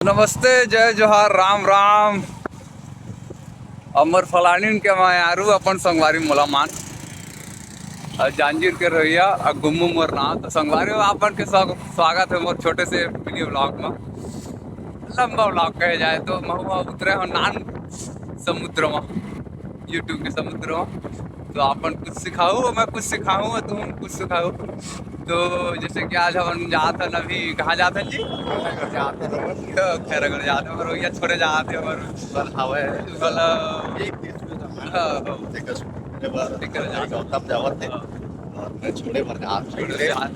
नमस्ते, जय जोहार, राम राम। अमर फलानी के मैं आरू अपन संगवारी मोलामान जांजीर के रहिया गुम्मू मोर ना तो संगवारी आपन के स्वागत है मोर छोटे से मिनी ब्लॉग में। लंबा ब्लॉग कहे जाए तो महुआ उतरे हो नान समुद्र में, यूट्यूब के समुद्र में। तो अपन कुछ सिखाओ, मैं कुछ सिखाऊँ और तुम कुछ सिखाओ। तो जैसे कि आज हम जाते हैं, अभी कहाँ जाते हैं जी? खैरगढ़ जाते हैं, और भैया छोड़े जाते हैं और छोड़े भर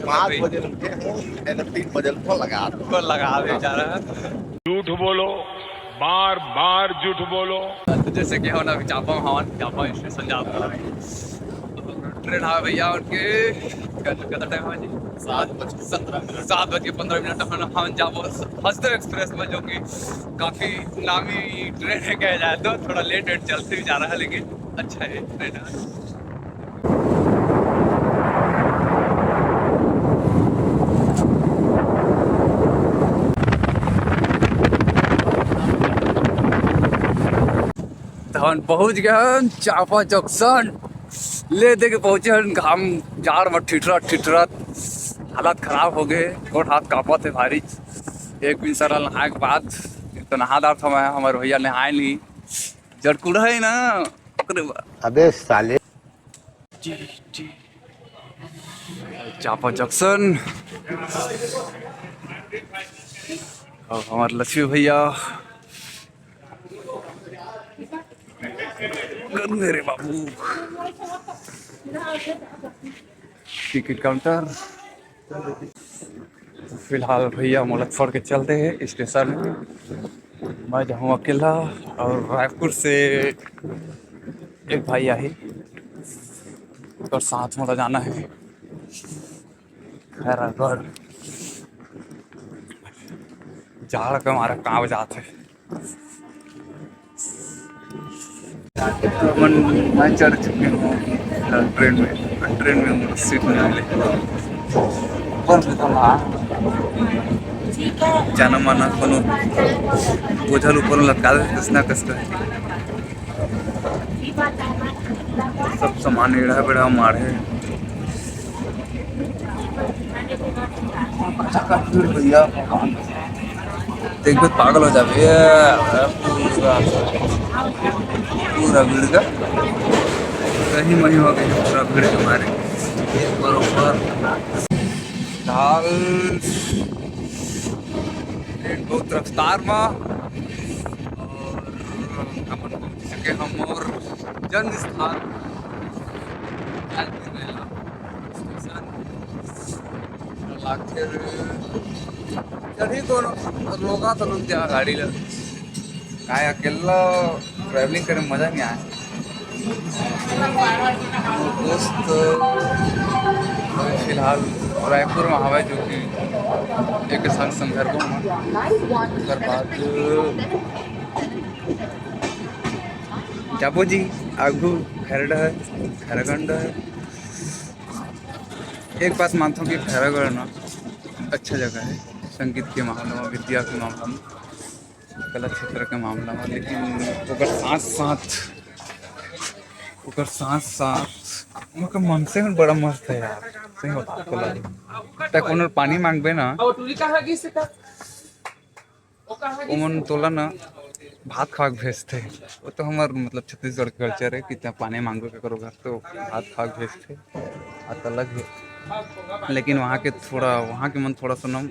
5 बजे उठे हूँ, 3 बजे लगा बेचारा। झूठ बोलो, बार बार झूठ बोलो। तो जैसे कि हम अभी चापा स्टेशन जाते हैं, ट्रेन है भैया उनके कितना टाइम है जी? 7:15 हम जाबो हस्तर एक्सप्रेस में, जो कि काफ़ी नामी ट्रेन है कहा जाए तो। थोड़ा लेट चलते भी जा रहा है लेकिन अच्छा है ट्रेन है। तो हम पहुँच गए चापा जंक्शन, ले दे के पहुँचे हम। घाम जाड़ में ठिठरत हालत खराब हो गए, गोड़ हाथ कांपा थे भारी। एक दिन सरल नहाए के बाद तो नहा दार था मैं, हमारे भैया नहाए नहीं, जड़कुड़ है ना। अबे साले। चापा जंक्शन और हमारे लक्ष्मी भैया मेरे बाबू टिकट काउंटर। फिलहाल भैया मोला छोड़ के चलते हैं स्टेशन में। मैं जाऊँ अकेला, और रायपुर से एक भाई आई और साथ मोला जाना है खैरागढ़। जाड़ के हमारा कहाँ बजाते मैं चढ़ चुके हूँ ट्रेन में मुझे सीट मिला ले जाना माना कोनो बोझल ऊपर लटका दे कसना कसना। सब सामान एड़ा बेड़ा मार है भैया, देख के पागल हो जाए पूरा भीड़ का। कहीं मही हो गई पूरा भीड़ हमारे बरोबर दाल ट्रेन बहुत रफ्तार में। और अपन पहुंच सके हम और जन्म स्थान चढ़ी को लोगा तो रुक जा गाड़ी ला काय अकेला ट्रैवलिंग करे मजा नहीं आया। दोस्त फिलहाल रायपुर में हवा, जो कि एक संग संदर्भ बाद जाबो जी आगू खैरागढ़ है। एक बात मानता हूँ कि खैरागढ़ ना अच्छा जगह है संगीत के मामले में, विद्या के मामला में, कला क्षेत्र के मामला में। लेकिन ओकर साथ उनका मन से बड़ा मस्त है यार, सही बता। तक उन्होंने पानी मांगबे ना, उमन तोला ना भात खा के भेजते। वो तो हमार मतलब छत्तीसगढ़ के कल्चर है कि त्या पानी मांगो के करो घर तो भात खा के भेजते, बात अलग है। लेकिन वहाँ के मन थोड़ा सा ना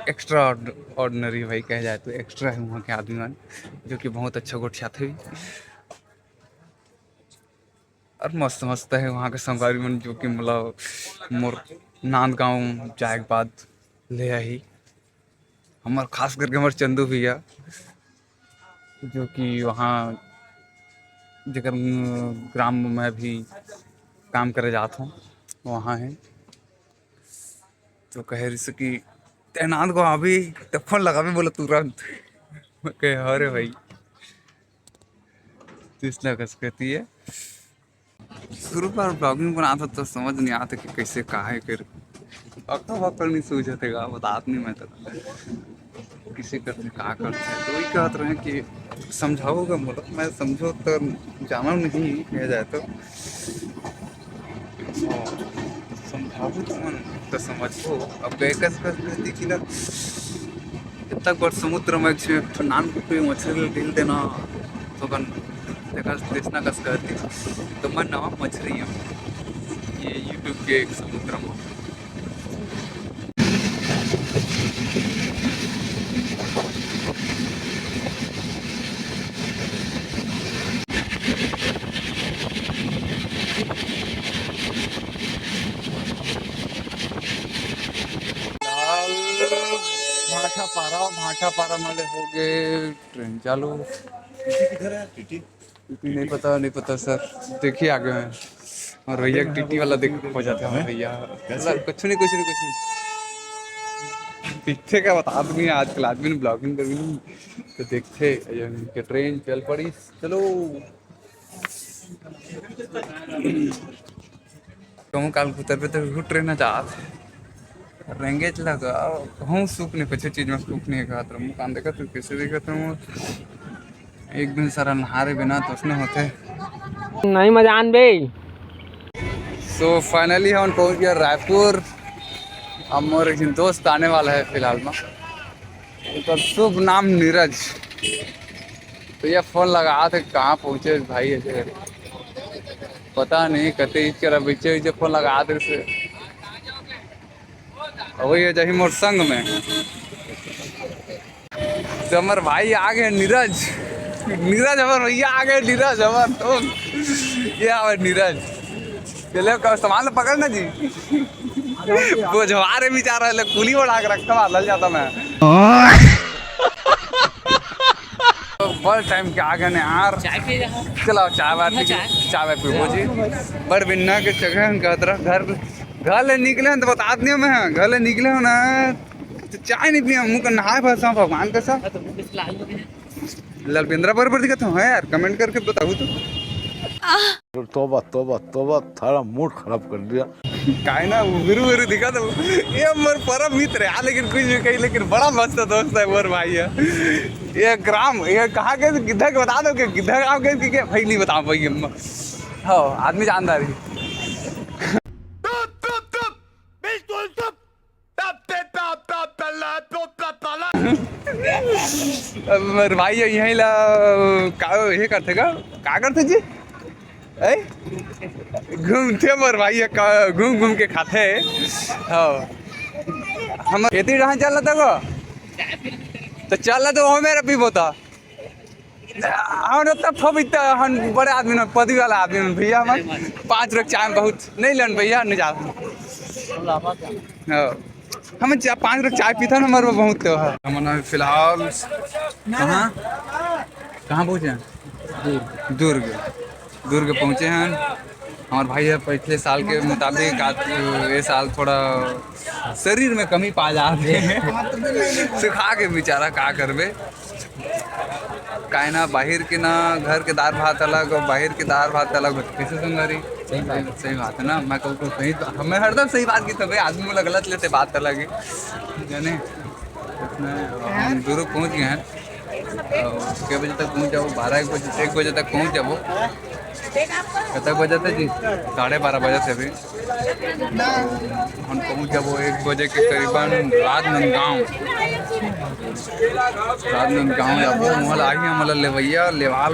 एक्स्ट्रा ऑर्डिनरी भाई कह जाए तो एक्स्ट्रा है वहाँ के आदमी मन, जो कि बहुत अच्छा गोठिया थे और मस्त मस्त है वहाँ के संगवारी मन, जो कि मतलब मोर नांदगांव जाए के बाद ले आई। हमार खास करके हमारे चंदू भैया, जो कि वहाँ जगह ग्राम में भी काम करे जाता हूँ वहाँ है। तो कह रही से कि तैनात को अभी तो फोन लगा भी बोला तुरंत। मैं कहे अरे भाई तो इसलिए कस कहती है। शुरू पर ब्लॉगिंग बनाता तो समझ नहीं आता कि कैसे कहा है कर अक्का नहीं सूझते बतात नहीं मैं तो किसी करते का करते तो वही कहत रहे कि समझाओगे बोलो मैं समझो तो जाना नहीं कह जाए तो समझाओ तो मन तो समझो अब कस देखी ना इतना बड़ समुद्र में नान पे मछली ढील देना तो कन देखा देशना कस कहती तो मन नवा मछली है ये यूट्यूब के एक समुद्र में भाटा पारा वाले हो गए ट्रेन चालू किधर है टीटी? नहीं पता सर देखिए आगे में और भैया टीटी वाला देख हो जाता है भैया कुछ नहीं पीछे का बता दूंगी आजकल आदमी ने ब्लॉगिंग कर तो देखते कि ट्रेन चल पड़ी चलो कहूँ काल उतर पे तो ट्रेन चाहत रेंगेज लगा हूँ सूख नहीं कुछ चीज में सूख नहीं कहा मुँह कान देखा तू कैसे देखा था एक दिन सारा नहारे बिना तो उसने होते नहीं मजा आन बे। सो फाइनली हम पहुंच गया रायपुर अब मोर एक दोस्त आने वाला है फिलहाल में तो शुभ नाम नीरज तो ये फोन लगा थे कहाँ पहुँचे भाई ऐसे पता नहीं कहते इसके बीचे फोन लगा थे से वही है जही मोर संग में तो हमारे भाई आ गए नीरज हमारे भैया आ गए नीरज हमारे तो ये हमारे नीरज चले सामान पकड़ ना जी वो जवारे बेचारा कुली बढ़ा के रखा लल जाता मैं बड़ टाइम के आगे ने यार चलो चाय पीबो जी बड़ बिन्ना के जगह घर ले निकले तो बता दियो मैं घर ले निकले हो ना तो चाय नहीं पिया मुँह का नहाए फंसा भगवान का सा लालपेंद्रा बराबर दिखा था यार कमेंट करके बताओ तो तोबा थारा मूड खराब कर दिया काय ना गुरु दिखा तो ये मोर परम मित्र है लेकिन कुछ भी कही लेकिन बड़ा मस्त दोस्त है मोर भाई है ये ग्राम ये कहाँ के किधर के बता दो कि किधर गाँव के भाई नहीं बता पाई हाँ आदमी जानदार ही मेरे भाई यहीं ला ये करते का करते जी घूमते मोर भाई घूम के खाते हाँ हम खेती कहाँ चल रहा था को तो चल रहा तो वो मेरा भी होता हम हम बड़े आदमी ना पदवी वाला आदमी भैया हम 5 रुपये चाय बहुत नहीं लन भैया नहीं जा हाँ हम 5 रुपये चाय पीता ना हमारे बहुत तो है हम फिलहाल कहाँ पहुँचे दुर्ग पहुँचे हैं हमारे भाई है पिछले साल के मुताबिक ये साल थोड़ा शरीर में कमी पा जाते हैं सुखा के बेचारा का करबे काहे ना बाहर के ना घर के दाल भात अलग और बाहर के दाल भात अलग कैसे संगरी सही बात है ना मैं कहूँ सही हमें हरदम सही बात की तब आदमी वाला गलत लेते बात अलग है जाने उसमें हम दूर पहुँच गए हैं कितने बजे तक पहुँच जाओ 1 बजे तक पहुँच जाओ कितने बजे थे जी 12:30 बजे से भी हम पहुँच जाओ 1 बजे के करीबन राजनांदगांव जाबो मोहल आई हमला लेवैया लेवाल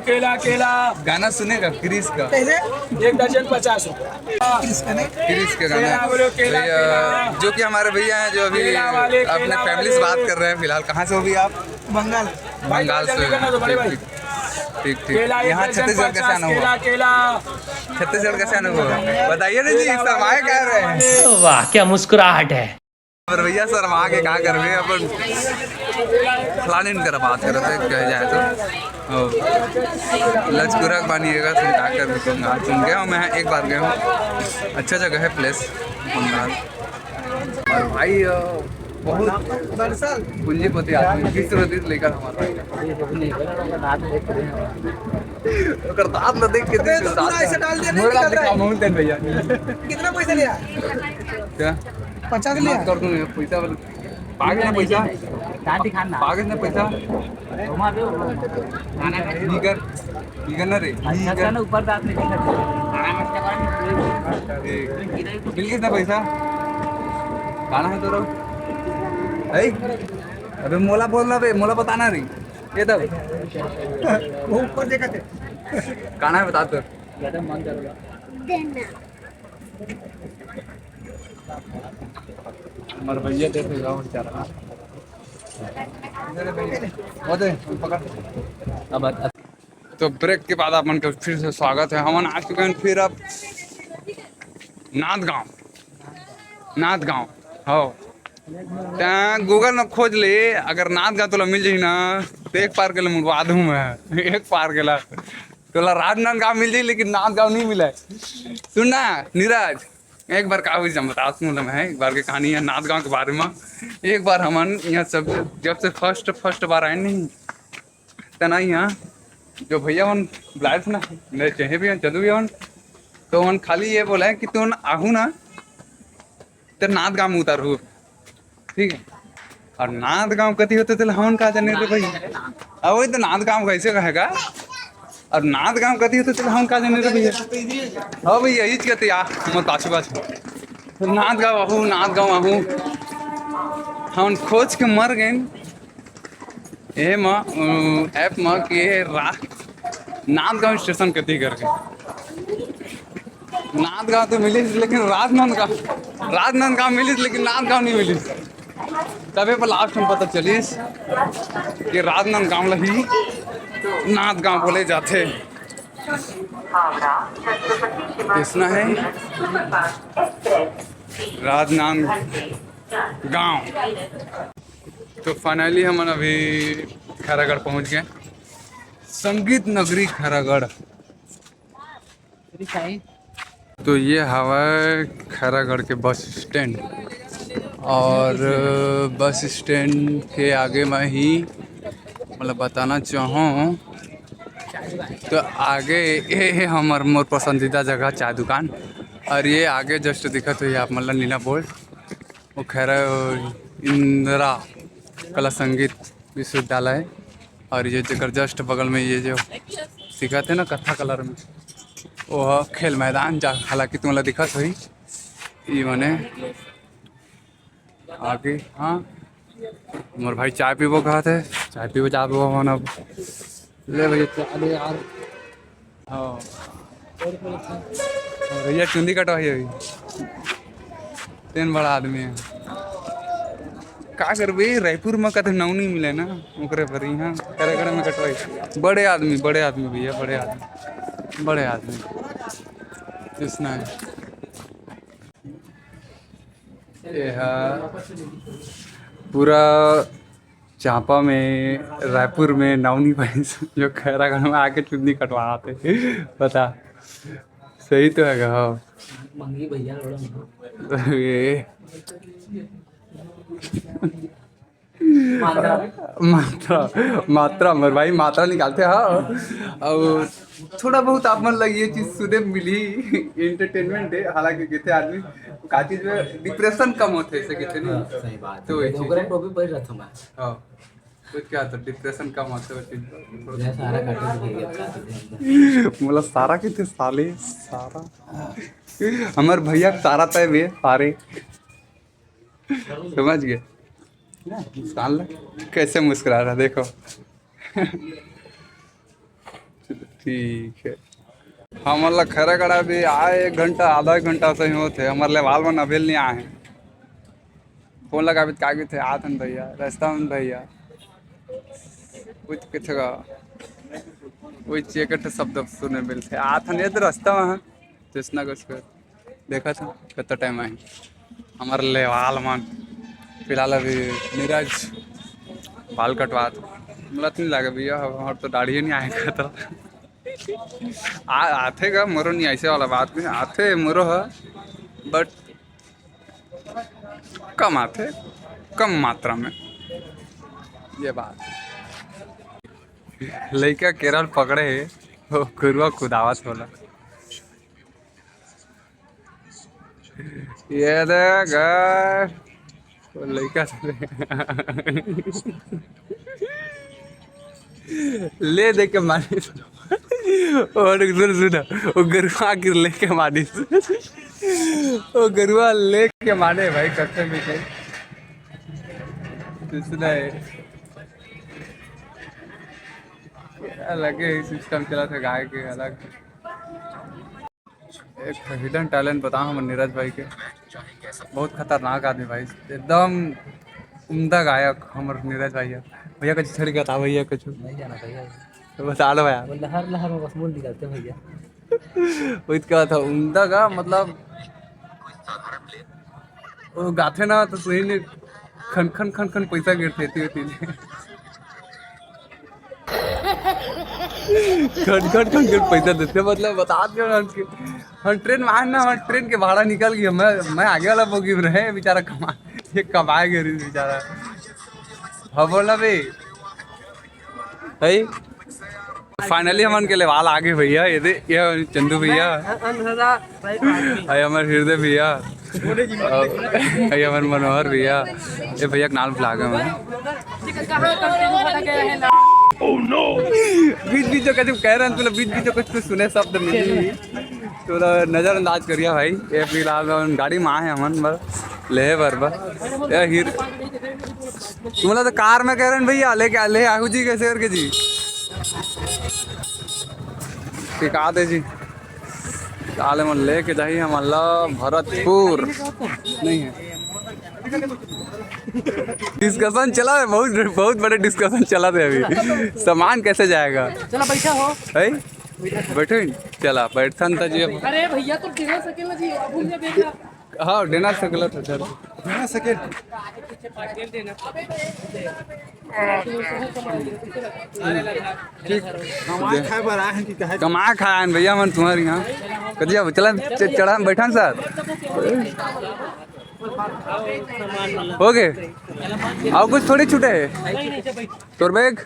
केला गाना सुनेगा क्रिस का 1 दर्जन 50 रुपये क्रिस का गाना जो कि हमारे भैया हैं जो अभी अपने फैमिली से बात कर रहे हैं फिलहाल कहाँ से हो भी आप बंगाल से ठीक यहाँ छत्तीसगढ़ कैसे आना हुआ छत्तीसगढ़ कैसे आना हुआ बताइए ना जी शर्माए कह रहे हैं वाह क्या मुस्कुराहट है और भैया शर्मा के कहा कर रहे अपन फलाने कर बात कर रहे थे कह जाए तो लचकुरक बनिएगा तुम क्या कर बंगाल तुम गए हो मैं एक बार गया हूँ अच्छा जगह है प्लेस बंगाल और भाई बहुत पूंजीपति आदमी 20 रुपये लेकर हमारा दांत न देख के ऐसे डाल देना भैया कितना पैसा लिया क्या 50 मत कर दूंगा पैसा पागे ना पैसा पागे ना पैसा नीगर नीगर ना रे नीगर मिल कितना पैसा खाना है तो अबे मोला बोलना बे मोला बताना नहीं ये तब वो ऊपर देखा थे खाना है बता दो हमारे भैया देते जाओ बेचारा तो ब्रेक के बाद अपन का फिर से स्वागत है हम आ चुके हैं फिर अब नाथ गाँव हो गूगल में खोज ले अगर नाथ गाँव तोला मिल जाई ना तो एक पार के लिए मुड़वा दूँ मैं एक पार के ला तोला राजनांद गाँव मिल जाई लेकिन नाथ गाँव नहीं मिला सुन ना नीरज एक बार का हुई बता मतलब है एक बार की कहानी है नाथ गाँव के बारे में। एक बार हमन यहाँ सब जब से फर्स्ट बार आए नहीं तना यहाँ जो भैया मन बुलाए थे ना मेरे चाहे भी चलू भी हन तो उन खाली ये बोला है कि तू आहू ना तेरे नाथ गाँव में उतारू ठीक है और नाथ गाँव कति होते थे हमन कहा जाने रे भाई अब वही तो नाथ गाँव कैसे कहेगा और नाथ गाँव कति होते थे हम कहा जाने रे भैया हाँ भैया यही कहते यार मत पाछू पाछू नाथ गाँव आहू हम खोज के मर गए ये ऐप में कि नाथ गाँव स्टेशन कति करके नाथ गाँव तो मिली लेकिन राजनांद गाँव मिली लेकिन नाथ गाँव नहीं मिली तबे पर लास्ट में पता चलिस कि राजनांद गाँव ही नाथ गाँव बोले जाते इसना है राजनांद गाँव। तो फाइनली हम अभी खैरागढ़ पहुंच गए संगीत नगरी खैरागढ़। तो ये हवा खैरागढ़ के बस स्टैंड और बस स्टैंड के आगे मैं ही मतलब बताना चाहूँ तो आगे ये हमार मोर पसंदीदा जगह चाय दुकान और ये आगे जस्ट दिखा तो ये आप मतलब नीला बोर्ड वो खैरा इंदिरा कला संगीत विश्वविद्यालय और ये जगह जस्ट बगल में ये जो सिखाते ना कथा कलर में वो खेल मैदान जा हालांकि तुम्हारा दिखा तो ही ये मैंने आगे हाँ मोर भाई चाय पीबो कहा थे चाय पीबो जा दो मन अब ले भैया चाय ले यार हाँ भैया चुंदी कटवाई अभी तीन बड़ा आदमी है का करबे रायपुर में कते नाव नहीं मिले ना ओकरे पर यहाँ खैरागढ़ में कटवाई बड़े आदमी भैया बड़े आदमी किसना है ये पूरा चांपा में रायपुर में नवनी भैंस जो खैरागढ़ में आके चुन्नी कटवाते पता सही तो है हाँ ये मात्रा मेरे भाई मात्रा निकालते हाँ और थोड़ा बहुत आप मन लगी ये चीज सुने मिली एंटरटेनमेंट है हालांकि कहते आदमी का चीज में डिप्रेशन कम होते ऐसे कहते नहीं सही बात तो ओकरे टोपी पहन रहा था मैं हाँ तो क्या तो डिप्रेशन कम होते ये सारा काटे मतलब सारा कितने साले सारा हमारे भैया सारा तय वे सारे समझ गए मुस्कान कैसे मुस्कुरा रहा देखो ठीक है हम मतलब खैरागढ़ अभी आए 1 घंटा आधा घंटा से ही होते हमारे लेवाल में अभी नहीं आए फोन लगा भी कागज थे आथन भैया रास्ता में भैया कुछ किथे का कोई चेकट शब्द सुने मिलते आथन ये तो रास्ता में कृष्णा कुछ देखा था कितना टाइम आए हमारे लेवाल मन फिलहाल अभी नीरज बाल कटवा मतलब नहीं लगे भैया हमारे तो दाढ़ी नहीं आएगा तो आते का मोरो नहीं ऐसे वाला बात नहीं आते मोरो है बट कम आते कम मात्रा में ये बात लड़का केरल पकड़े है वो गुरुआ खुदावत होला ये देख वो लड़का ले दे के मारी और सुन सुना वो गरुआ गिर लेके मारी वो गरुआ लेके मारे भाई कच्चे में के सुना है अलग ही सिस्टम चला था गाय के अलग एक हिडन टैलेंट बताओ हम नीरज भाई के बहुत खतरनाक आदमी भाई एकदम उम्दा गायक हमर नीरज भैया भैया कुछ छड़ी का था भैया कुछ नहीं जाना भैया तो बता लो भैया वो लहर लहर में बस मुंह निकालते हैं भैया वो क्या था उम्दा का मतलब वो गाते ना तो सही ने खन खन खन खन पैसा गिरते थे खन खन खन खन पैसा देते मतलब बता दो हम ट्रेन में आए ना हम ट्रेन के भाड़ा निकल गया मैं आगे वाला बोगी में रहे बेचारा कमा ये कमाए गए बेचारा हाँ बोला भाई भाई फाइनली हमन के लेवाल आ गए भैया ये चंदू भैया भाई हमारे हृदय भैया भाई हमारे मनोहर भैया ये भैया के नाल बुला गए मैं बीच बीच जो कह रहे हैं बीच बीच जो कुछ सुने शब्द मिली तो नजरअंदाज करिए भाई ये फिलहाल गाड़ी में आए हमन ले बरबर ये हीर तुम्हारा तो कार में कह रहे हैं भैया लेके ले आहू जी कैसे करके जी सिखा दे जी ताले मन लेके जाइए हम अल्लाह भरतपुर नहीं है डिस्कशन चला है बहुत बहुत बड़े डिस्कशन चला थे अभी सामान कैसे जाएगा चला बैठा हो है बैठो चला बैठन था जी अरे भैया तो डिनर सकेला जी अब घूमने देख हाँ डिनर सकल था चल बिना सके कमाए खाए बर आए हैं कि कहे कमा खाया भैया मन तुम्हारे यहाँ कदिया चला चढ़ा बैठा सर हो गए और कुछ थोड़ी छूटे है तोर बैग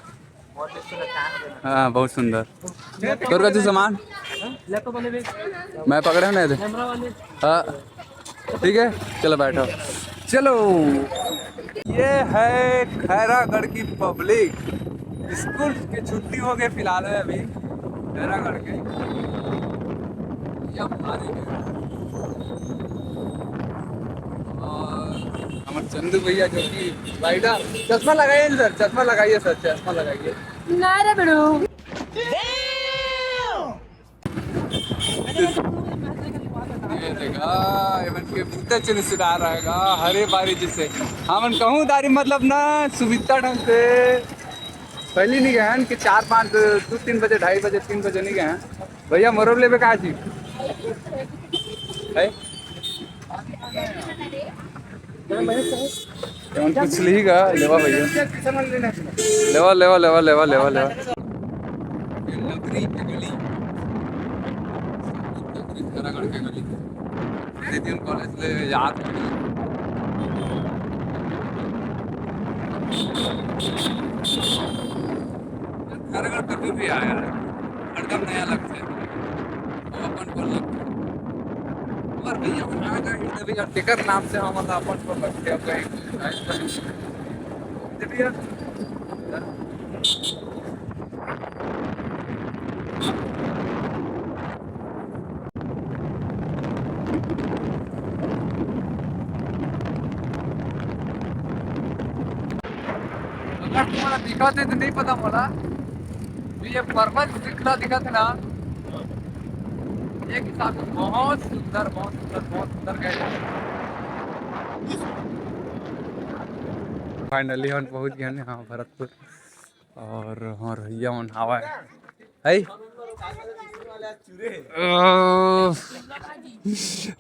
हाँ बहुत सुंदर तोर का तू सामान मैं पकड़े ना हाँ ठीक है चलो बैठो चलो ये है खैरागढ़ की पब्लिक स्कूल की छुट्टी हो गई फिलहाल है अभी खैरागढ़ के और हमारे चंदू भैया जो कि राइडर चश्मा लगाइए सर चश्मा लगाइए सर चश्मा लगाइए ये देखा एमन के बूते चुन सुधार रहेगा हरे बारी जिसे हमन कहूँ दारी मतलब ना सुविधा ढंग से पहले नहीं गए हैं कि 4-5 2-3 बजे 2:30 बजे 3 बजे नहीं गए हैं भैया मरोब ले कहा जी है कुछ लीगा लेवा भैया लेवा लेवा लेवा लेवा लेवा लेवा कॉलेज ले याद खैरागढ़ कभी भी आया हरदम नया लगता है अपन को लगता है और भैया आगा हिंद भैया टिकर नाम से हम अपन को लगते हैं कहीं भैया तुम्हारा दिखा थे तो नहीं पता मोला ये पर्वत दिखा थे ना एक हिसाब से बहुत सुंदर गए फाइनली हम पहुंच गए हैं हाँ भरतपुर और हमारे भैया मन हवा है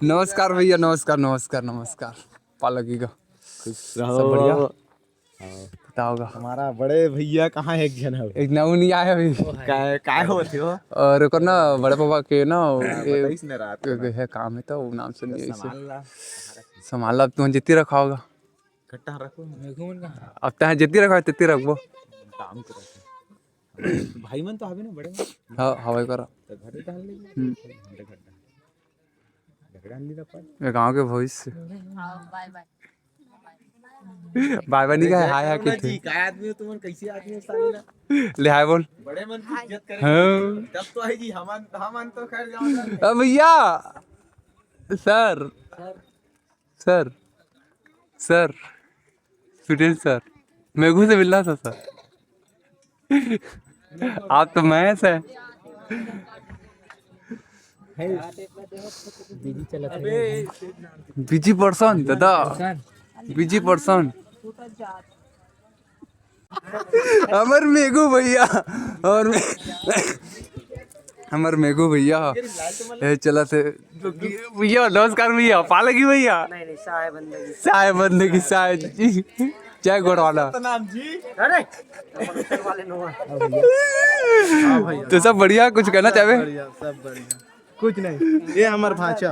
नमस्कार भैया नमस्कार नमस्कार नमस्कार पालकी का सब बढ़िया होगा हमारा बड़े भैया कहाँ है एक जन है एक नऊ नहीं आया अभी काय होते हो और एक ना बड़े पापा के ना रात है काम है तो वो नाम से नहीं ऐसे संभाला अब तुम जितनी रखा होगा खट्टा रखो अब तह जितनी रखा तितनी रखबो काम करो भाई मन तो हवे ना बड़े हाँ हवाई करा तो घरे टहल ले ये गांव के भविष्य बाय बाय बाय बाय नहीं कहा हाय हाय जी के काय आदमी हो तुम, कैसे आदमी हो साले? ले हाय बोल बड़े मन की इज्जत करें हाँ तब तो है जी। हम तो खैर जाओ भैया sir sir sir student sir Meghu से मिलना था सर। आप तो मैथ है बिजी चलत है बिजी पर्सन दादा बिजी पर्सन हमर मेघू भैया और हमर मेघू भैया ए चला से भैया नमस्कार भैया पालकी भैया नहीं नहीं साय बंदगी चाय बंदे की चाय चाय घोड़वाला नाम जी। अरे फंक्शन वाले नो तो सब बढ़िया कुछ कहना चाहे बढ़िया सब बढ़िया कुछ नहीं ये हमार भाचा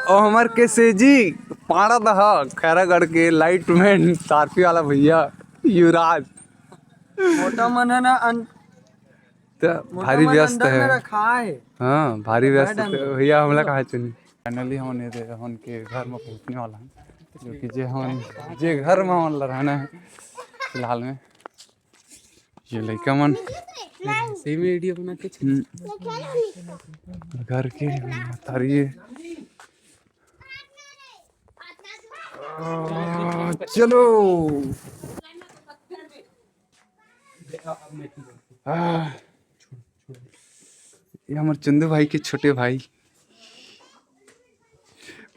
और हमार के से जी पाड़ा दहा खैरागढ़ के लाइट मैन सारफी वाला भैया युवराज मोटा मन है ना तो भारी व्यस्त है रखा है हाँ भारी व्यस्त है भैया हमला कहा चुनी फाइनली हमने के घर में पहुंचने वाला है जो कि जे घर में हम रहना है फिलहाल में ये लड़का मन सही में वीडियो बना के घर के तारिये चलो ये हमारे चंदू भाई के छोटे भाई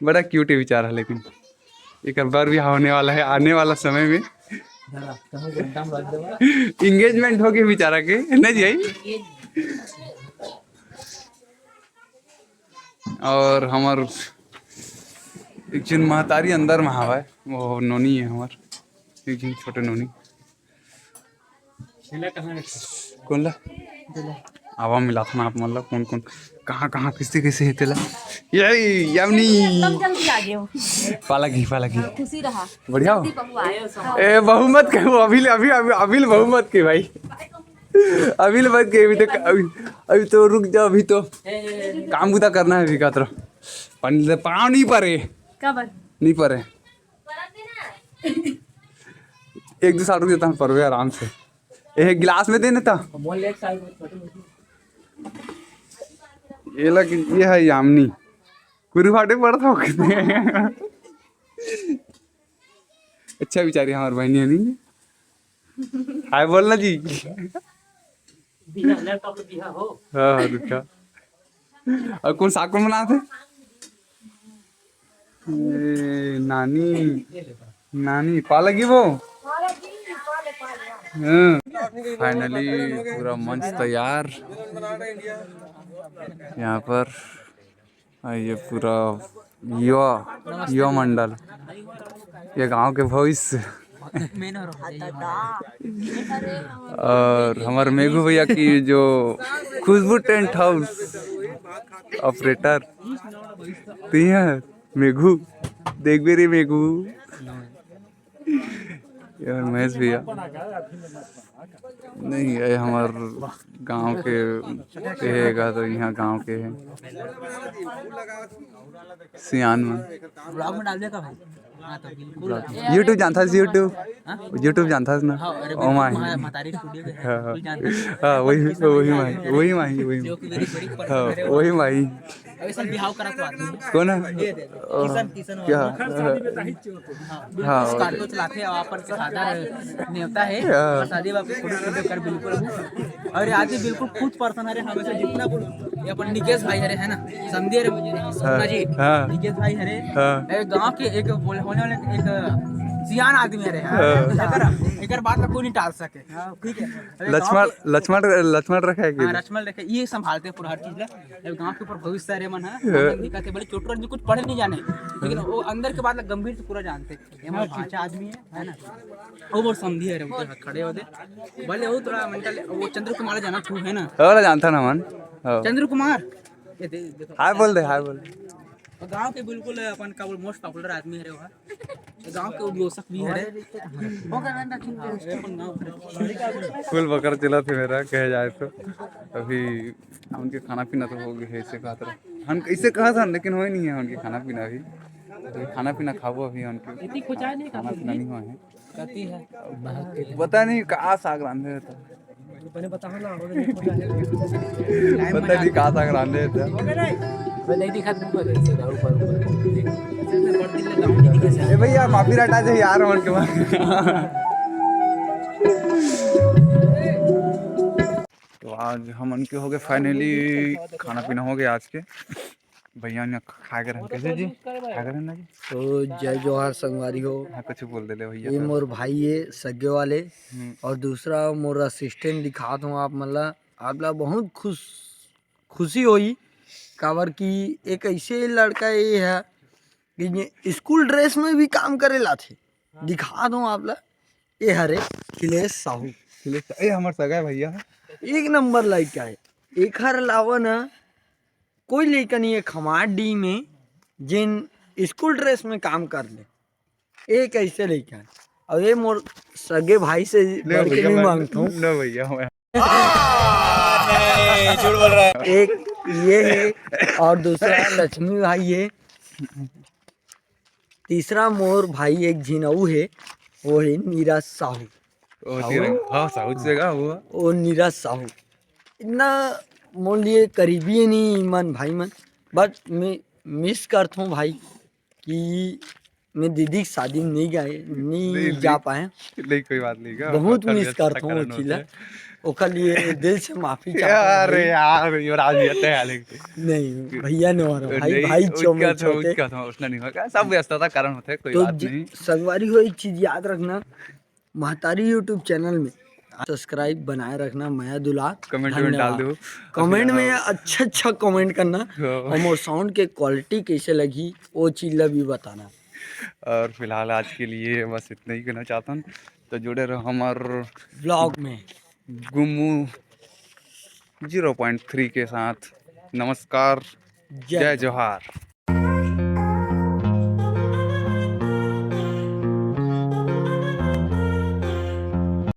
बड़ा क्यूट है बेचारा, लेकिन एक बार भी होने वाला है आने वाला समय में इंगेजमेंट हो गई बेचारा के नहीं जी। और हमार एक जन महतारी अंदर में हवा है वो नोनी है हमार एक जन छोटे नोनी कौन ला आवा मिला था ना आप मतलब कौन कौन कहाँ किससे कैसे है तेला यही यामनी जल्दी आ गए हो पालकी खुशी रहा बढ़िया हो बबू आए ए बहुमत के वो अभी अभी बहुमत के भाई अभी मत के अभी तो रुक जाओ अभी तो काम बुता करना है अभी का तरह पाँव नहीं पड़े कब नहीं पड़े एक दो साल रुक देता हूँ परवे आराम से एक गिलास में देने था ये लग ये है यामनी कुरी फाटे पड़ता हो कितने अच्छा बेचारी हमारी बहनी है नहीं हाय बोलना जी हाँ रुका और कौन सा कौन बना थे नानी पालगी वो फाइनली पूरा मंच तैयार यहाँ पर ये पूरा युवा मंडल ये गांव के भविष्य और हमारे मेघू भैया की जो खुशबू टेंट हाउस ऑपरेटर तो यहाँ मेघू देख भी रही मेघू यार महेश भैया नहीं ये हमार गांव के रहेगा तो यहाँ गांव के है सियान में ब्लॉग में डाल देगा भाई हाँ तो बिल्कुल यूट्यूब जानता है यूट्यूब जानता है ना ओ माही मतारी स्टूडियो में हाँ वही माही ऐसा बिहाव करा तो आदमी कौन है किशन क्या हाँ कार्टो चलाते हैं वहाँ पर सादा नेवता है और शादी वापस फोटो कर बिल्कुल और आदमी बिल्कुल खुद पर्सन है हमेशा जितना ये अपन निकेश भाई हरे है ना समझे रे मुझे सोना जी निकेश भाई हरे एक गांव के एक होने वाले एक सियान आदमी हरे एक बात का कोई नहीं टाल सके ठीक है लक्ष्मण रखा है लक्ष्मण रखे ये संभालते हैं पूरा हर चीज गांव के ऊपर भविष्य रे मन है दिखाते बड़े छोटे आदमी कुछ पढ़े नहीं जाने लेकिन वो अंदर के बात गंभीर से पूरा जानते ये हमारा भाचा आदमी है ना वो बहुत समझी है रे खड़े होते भले वो थोड़ा मेंटल वो चंद्र कुमार जाना छू है ना जानता ना मन चंद्र कुमार हाय बोल दे गांव के बिल्कुल अपन का मोस्ट पॉपुलर आदमी है वहाँ गांव के उद्घोषक भी है फुल बकर चला थे मेरा कहे जाए तो अभी उनके खाना पीना तो हो गया है इसे खातर हम कैसे कहा था लेकिन हो ही नहीं है उनके खाना पीना भी। तो खाना पीना खाबो अभी उनके इतनी खुचाई नहीं खाना पीना नहीं हुआ है। करती है पता नहीं कहाँ साग रांधे था, मैंने बताओ ना पता नहीं कहाँ साग रांधे था। मैं नहीं दिखा तुमको ऐसे दारू पर बड़ दिल गांव नहीं दिखे ए भैया माफी हटा दे यार उनके बाद। तो आज हम उनके हो गए फाइनली, खाना पीना हो गया आज के। भैया ने खा कर हम कैसे जी खा कर ना जी। तो जय जोहार संगवारी हो। हाँ कुछ बोल दे ले भैया। ये मोर भाई है सगे वाले और दूसरा मोर असिस्टेंट दिखात हूँ। आप मतलब आप ला बहुत खुशी होई काबर कि एक ऐसे लड़का ये है कि ये स्कूल ड्रेस में भी काम करे लाथे। दिखा दूँ आप ला, ये हरे अखिलेश साहू ए हमार सगा है भैया, एक नंबर लड़का है। एक हर अलावा ना कोई लड़का नहीं है खमार डी में जिन स्कूल ड्रेस में काम कर ले। एक ऐसे लड़का है और ये मोर सगे भाई से बढ़ के नहीं मांगता हूँ। लो भैया मैं एक ये है और दूसरा लक्ष्मी भाई है। तीसरा मोर भाई एक झिनऊ है, वो है नीरज साहू। हाँ साउथ से का हुआ। वो नीरज साहू इतना मोर लिए करीबी है नहीं मन भाई मन, बट मैं मिस करता हूँ भाई कि मैं दीदी की शादी में नहीं जा पाए। नहीं कोई बात नहीं का, बहुत मिस करता हूँ चिल्ला, ओकर लिए दिल से माफी चाहता हूँ यार भाई। यार ये राज ये है लेकिन नहीं भैया ने मारा भाई, भाई चोमे छोटे क्या था उसने नहीं होगा, सब व्यस्तता कारण होते कोई तो बात नहीं। संगवारी हो एक चीज याद रखना, महतारी यूट्यूब चैनल में सब्सक्राइब बनाए रखना। माया दुलार कमेंट में डाल दो, कमेंट में अच्छा कमेंट करना और मोर साउंड के क्वालिटी कैसे लगी वो चीज ला भी बताना। और फिलहाल आज के लिए बस इतना ही कहना चाहता हूँ। तो जुड़े रहो हमारे ब्लॉग में गुम्मू 0.3 के साथ। नमस्कार, जय जोहार।